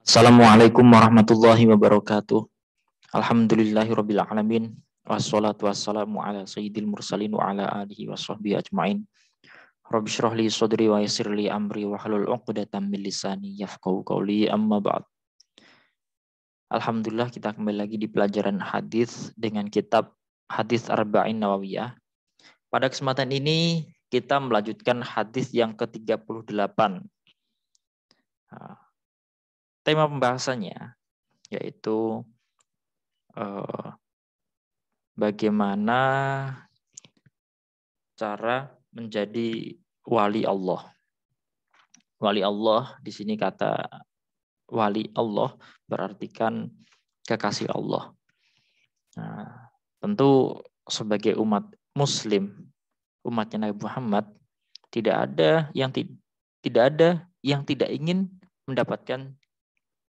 Assalamualaikum warahmatullahi wabarakatuh. Alhamdulillahirabbil alamin. Wassalatu wassalamu ala sayyidil mursalin wa ala alihi washabbihi ajmain. Rabbi shrah li sadri wa yassir li amri wa hlul 'uqdatam min lisani yafqahu qawli, amma ba'd. Alhamdulillah, kita kembali lagi di pelajaran hadis dengan kitab Hadis Arba'in Nawawiyah. Pada kesempatan ini kita melanjutkan hadis yang ke-38. Tema pembahasannya yaitu bagaimana cara menjadi wali Allah. Wali Allah di sini, kata wali Allah berartikan kekasih Allah. Nah, tentu sebagai umat Muslim, umatnya Nabi Muhammad, tidak ada yang tidak ingin mendapatkan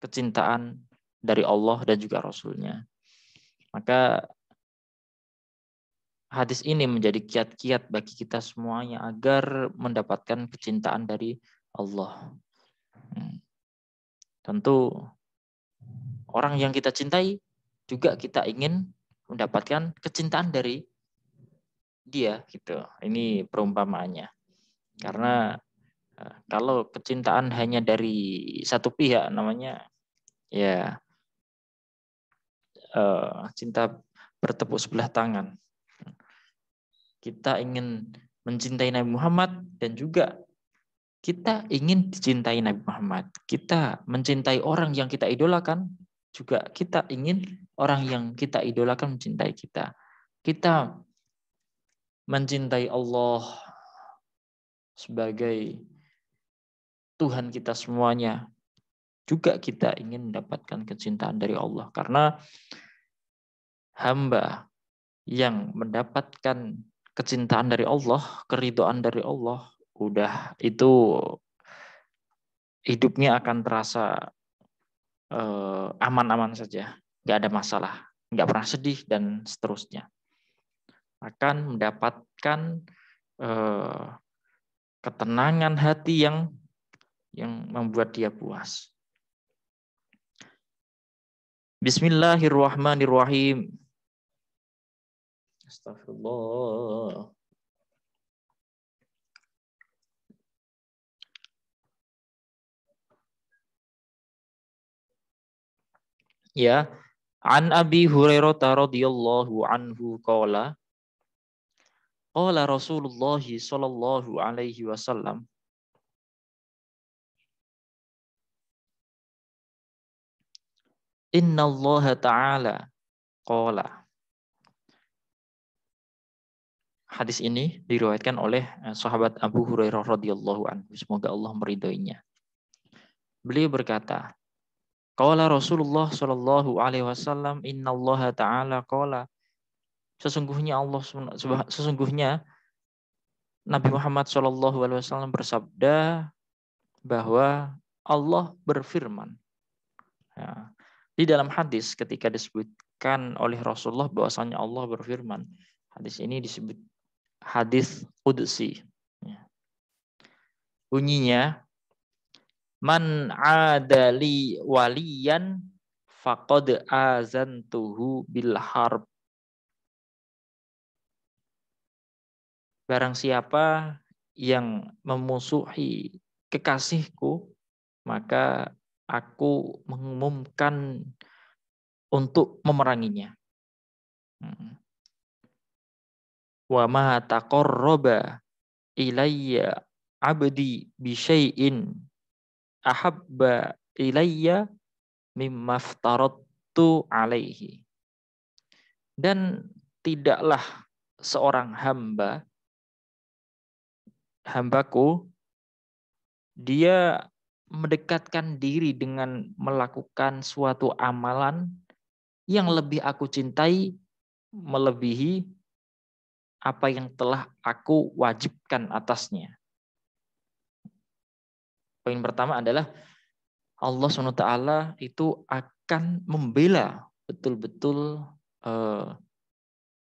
kecintaan dari Allah dan juga Rasul-Nya. Maka hadis ini menjadi kiat-kiat bagi kita semuanya agar mendapatkan kecintaan dari Allah. Tentu orang yang kita cintai juga kita ingin mendapatkan kecintaan dari dia, gitu. Ini perumpamaannya. Karena kalau kecintaan hanya dari satu pihak, namanya ya cinta bertepuk sebelah tangan. Kita ingin mencintai Nabi Muhammad dan juga kita ingin dicintai Nabi Muhammad. Kita mencintai orang yang kita idolakan, juga kita ingin orang yang kita idolakan mencintai kita. Kita mencintai Allah sebagai Tuhan kita semuanya, juga kita ingin mendapatkan kecintaan dari Allah. Karena hamba yang mendapatkan kecintaan dari Allah, keridhaan dari Allah, udah itu hidupnya akan terasa aman-aman saja, nggak ada masalah, nggak pernah sedih dan seterusnya. Akan mendapatkan ketenangan hati yang membuat dia puas. Bismillahirrahmanirrahim. Astagfirullah. Ya, an Abi Hurairah radhiyallahu anhu qala Rasulullah sallallahu alaihi wasallam, innallaha ta'ala qala. Hadis ini diriwayatkan oleh sahabat Abu Hurairah radhiyallahu anhu, semoga Allah meridhoinya. Beliau berkata, qala Rasulullah sallallahu alaihi wasallam, innallaha ta'ala qala. Sesungguhnya Nabi Muhammad sallallahu alaihi wasallam bersabda bahwa Allah berfirman. Ya, di dalam hadis ketika disebutkan oleh Rasulullah bahwasanya Allah berfirman, hadis ini disebut hadis qudsi. Ya. Bunyinya, man adali waliyan faqad azantuhu bil harb. Barang siapa yang memusuhi kekasihku, maka aku mengumumkan untuk memeranginya. Wa ma taqarraba ilayya abdi bi syai'in ahabba ilayya mimma aftaradtu alaihi. Dan tidaklah seorang hambaku dia mendekatkan diri dengan melakukan suatu amalan yang lebih aku cintai melebihi apa yang telah aku wajibkan atasnya. Poin pertama adalah Allah SWT itu akan membela betul-betul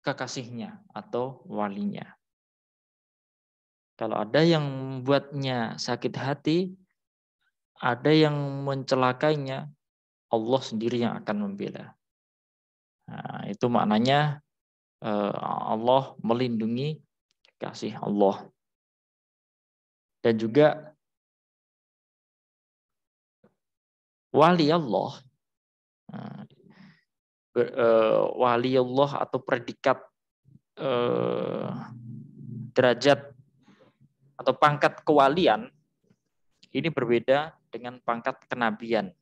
kekasihnya atau walinya. Kalau ada yang membuatnya sakit hati, ada yang mencelakainya, Allah sendiri yang akan membela. Nah, itu maknanya Allah melindungi kekasih Allah. Dan juga wali Allah. Nah, wali Allah atau predikat derajat atau pangkat kewalian ini berbeda dengan pangkat kenabian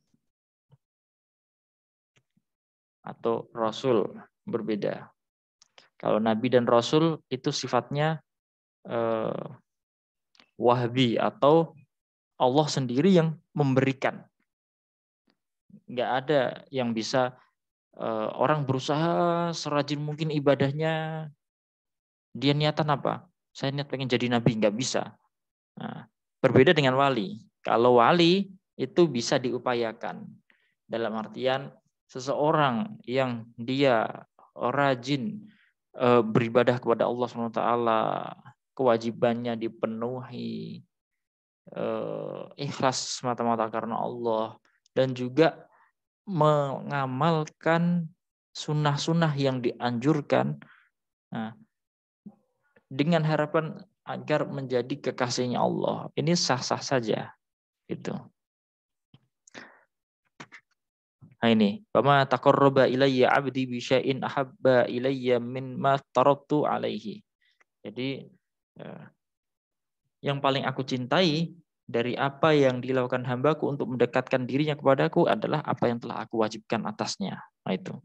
atau rasul, berbeda. Kalau nabi dan rasul itu sifatnya wahbi atau Allah sendiri yang memberikan. Nggak ada yang bisa orang berusaha serajin mungkin ibadahnya, dia niatan apa? Saya niat pengen jadi nabi, nggak bisa. Nah, berbeda dengan wali. Kalau wali itu bisa diupayakan. Dalam artian seseorang yang dia rajin beribadah kepada Allah SWT, kewajibannya dipenuhi, ikhlas semata-mata karena Allah, dan juga mengamalkan sunnah-sunnah yang dianjurkan, nah, dengan harapan agar menjadi kekasihnya Allah. Ini sah-sah saja. Gitu. Nah ini, "Fama taqarraba ilayya 'abdi bi syai'in ahabba ilayya mimma taradtu 'alaihi." Jadi yang paling aku cintai dari apa yang dilakukan hambaku untuk mendekatkan dirinya kepadaku adalah apa yang telah aku wajibkan atasnya. Nah itu.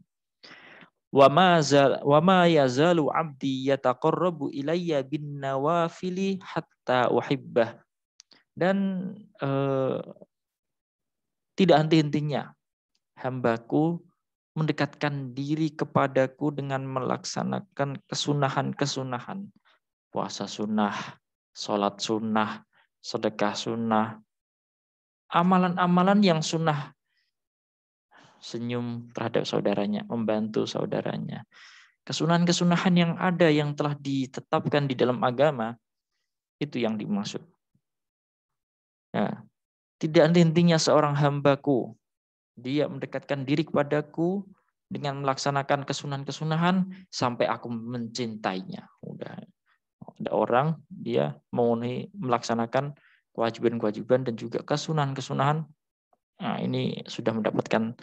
Wa ma yazalu 'abdi yataqarrabu ilayya bin nawafili hatta uhibbah. Dan tidak henti-hentinya hambaku mendekatkan diri kepadaku dengan melaksanakan kesunahan-kesunahan. Puasa sunnah, sholat sunnah, sedekah sunnah, amalan-amalan yang sunnah. Senyum terhadap saudaranya, membantu saudaranya. Kesunahan-kesunahan yang ada yang telah ditetapkan di dalam agama, itu yang dimaksud. Nah, tidak henti-hentinya seorang hambaku, dia mendekatkan diri kepadaku dengan melaksanakan kesunahan-kesunahan sampai aku mencintainya. Udah ada orang dia memenuhi melaksanakan kewajiban-kewajiban dan juga kesunahan-kesunahan. Nah, ini sudah mendapatkan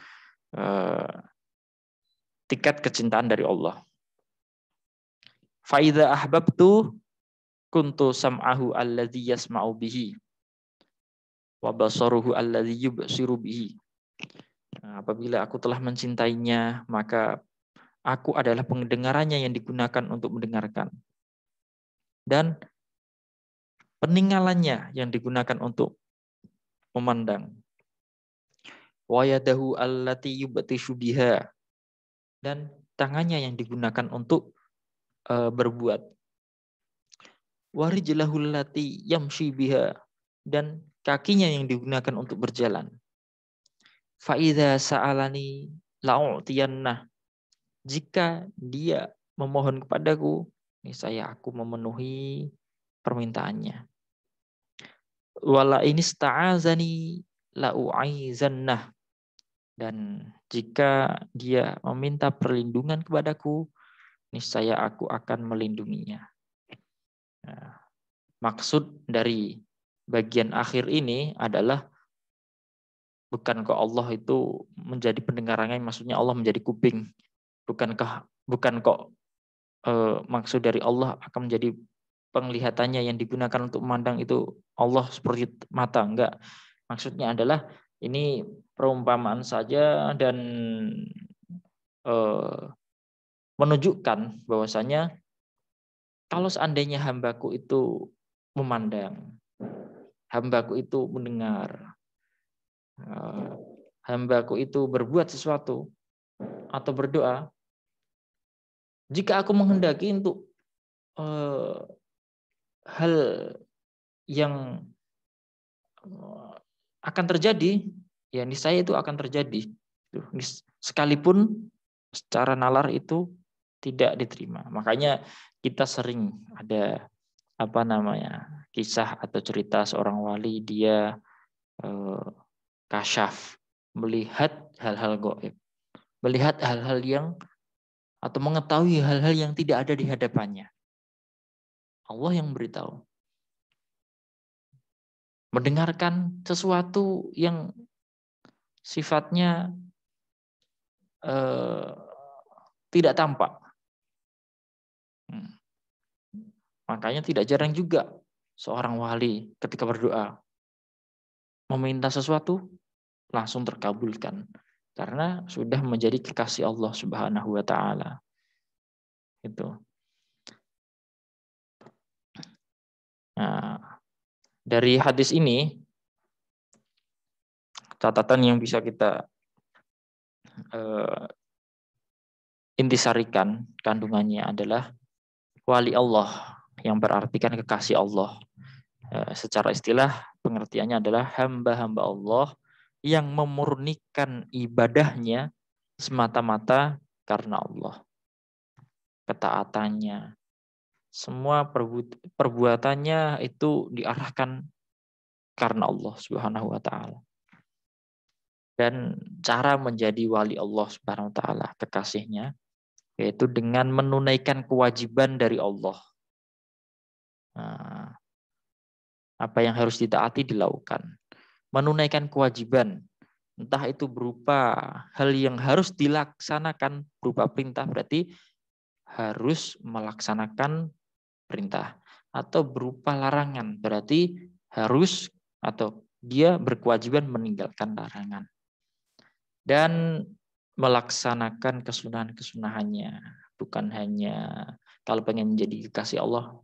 tiket kecintaan dari Allah. Fa idza ahbabtu kuntu sam'ahu alladzi yasma'u bihi wa basaruhu alladzi yubsiru bihi. Nah, apabila aku telah mencintainya, maka aku adalah pendengarannya yang digunakan untuk mendengarkan. Dan peninggalannya yang digunakan untuk memandang. Wa yadahu allati yubtishu biha. Dan tangannya yang digunakan untuk berbuat. Wa rijlahu allati yamshi biha. Dan kakinya yang digunakan untuk berjalan. Fa idza sa'alani la'utiyannah. Jika dia memohon kepadaku, niscaya aku memenuhi permintaannya. Wala ini sta'azani la'u'aizannah. Dan jika dia meminta perlindungan kepadaku, niscaya aku akan melindunginya. Nah, maksud dari bagian akhir ini adalah bukan kok Allah itu menjadi pendengarannya, maksudnya Allah menjadi kuping. Bukan kok maksud dari Allah akan menjadi penglihatannya yang digunakan untuk memandang itu Allah seperti mata. Enggak. Maksudnya adalah ini perumpamaan saja dan menunjukkan bahwasanya kalau seandainya hambaku itu memandang, hambaku itu mendengar, hambaku itu berbuat sesuatu atau berdoa, jika aku menghendaki untuk hal yang akan terjadi, ya niscaya itu akan terjadi. Sekalipun secara nalar itu tidak diterima. Makanya kita sering ada kisah atau cerita seorang wali dia kasyaf, melihat hal-hal gaib, melihat hal-hal yang atau mengetahui hal-hal yang tidak ada di hadapannya. Allah yang beritahu. Mendengarkan sesuatu yang sifatnya tidak tampak. Makanya tidak jarang juga seorang wali ketika berdoa meminta sesuatu langsung terkabulkan karena sudah menjadi kekasih Allah Subhanahu wa taala. Itu. Nah, dari hadis ini catatan yang bisa kita intisarikan kandungannya adalah wali Allah yang berarti kan kekasih Allah. Secara istilah pengertiannya adalah hamba-hamba Allah yang memurnikan ibadahnya semata-mata karena Allah. Ketaatannya, semua perbuatannya itu diarahkan karena Allah Subhanahu wa taala. Dan cara menjadi wali Allah Subhanahu wa taala, kekasihnya, yaitu dengan menunaikan kewajiban dari Allah. Nah, apa yang harus ditaati dilakukan. Menunaikan kewajiban, entah itu berupa hal yang harus dilaksanakan berupa perintah, berarti harus melaksanakan perintah. Atau berupa larangan, berarti harus atau dia berkewajiban meninggalkan larangan. Dan melaksanakan kesunahan-kesunahannya. Bukan hanya kalau pengen menjadi kekasih Allah,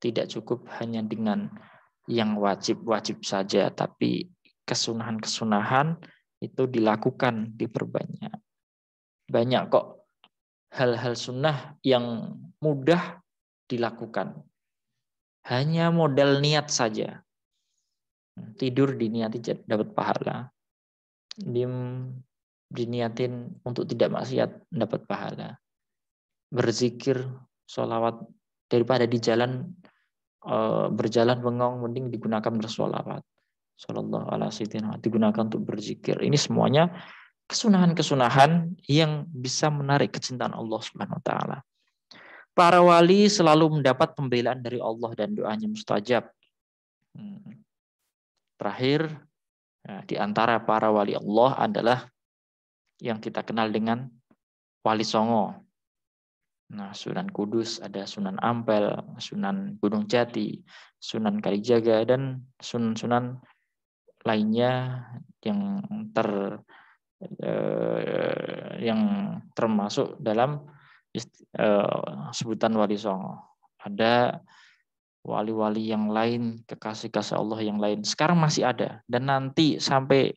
tidak cukup hanya dengan yang wajib-wajib saja, tapi kesunahan-kesunahan itu dilakukan, diperbanyak. Banyak kok hal-hal sunnah yang mudah dilakukan. Hanya modal niat saja. Tidur diniati dapat pahala. Diniatin untuk tidak maksiat dapat pahala. Berzikir, sholawat, daripada di jalan berjalan bengong, mending digunakan bersolawat. Sallallahu alaihi wasallam, digunakan untuk berzikir. Ini semuanya kesunahan-kesunahan yang bisa menarik kecintaan Allah Subhanahu wa taala. Para wali selalu mendapat pembelaan dari Allah dan doanya mustajab. Terakhir, di antara para wali Allah adalah yang kita kenal dengan Wali Songo. Nah, Sunan Kudus, ada Sunan Ampel, Sunan Gunung Jati, Sunan Kalijaga, dan sunan-sunan lainnya yang yang termasuk dalam sebutan Wali Songo. Ada wali-wali yang lain, kekasih-kasih Allah yang lain. Sekarang masih ada, dan nanti sampai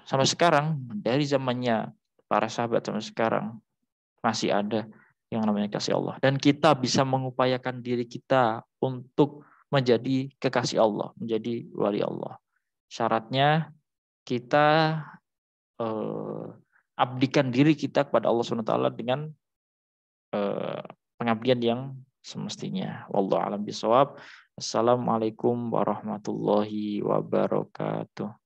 sampai sekarang, dari zamannya para sahabat sampai sekarang masih ada yang namanya kasih Allah. Dan kita bisa mengupayakan diri kita untuk menjadi kekasih Allah, menjadi wali Allah. Syaratnya kita abdikan diri kita kepada Allah SWT dengan pengabdian yang semestinya. Wallahu a'lam bishawab. Assalamualaikum warahmatullahi wabarakatuh.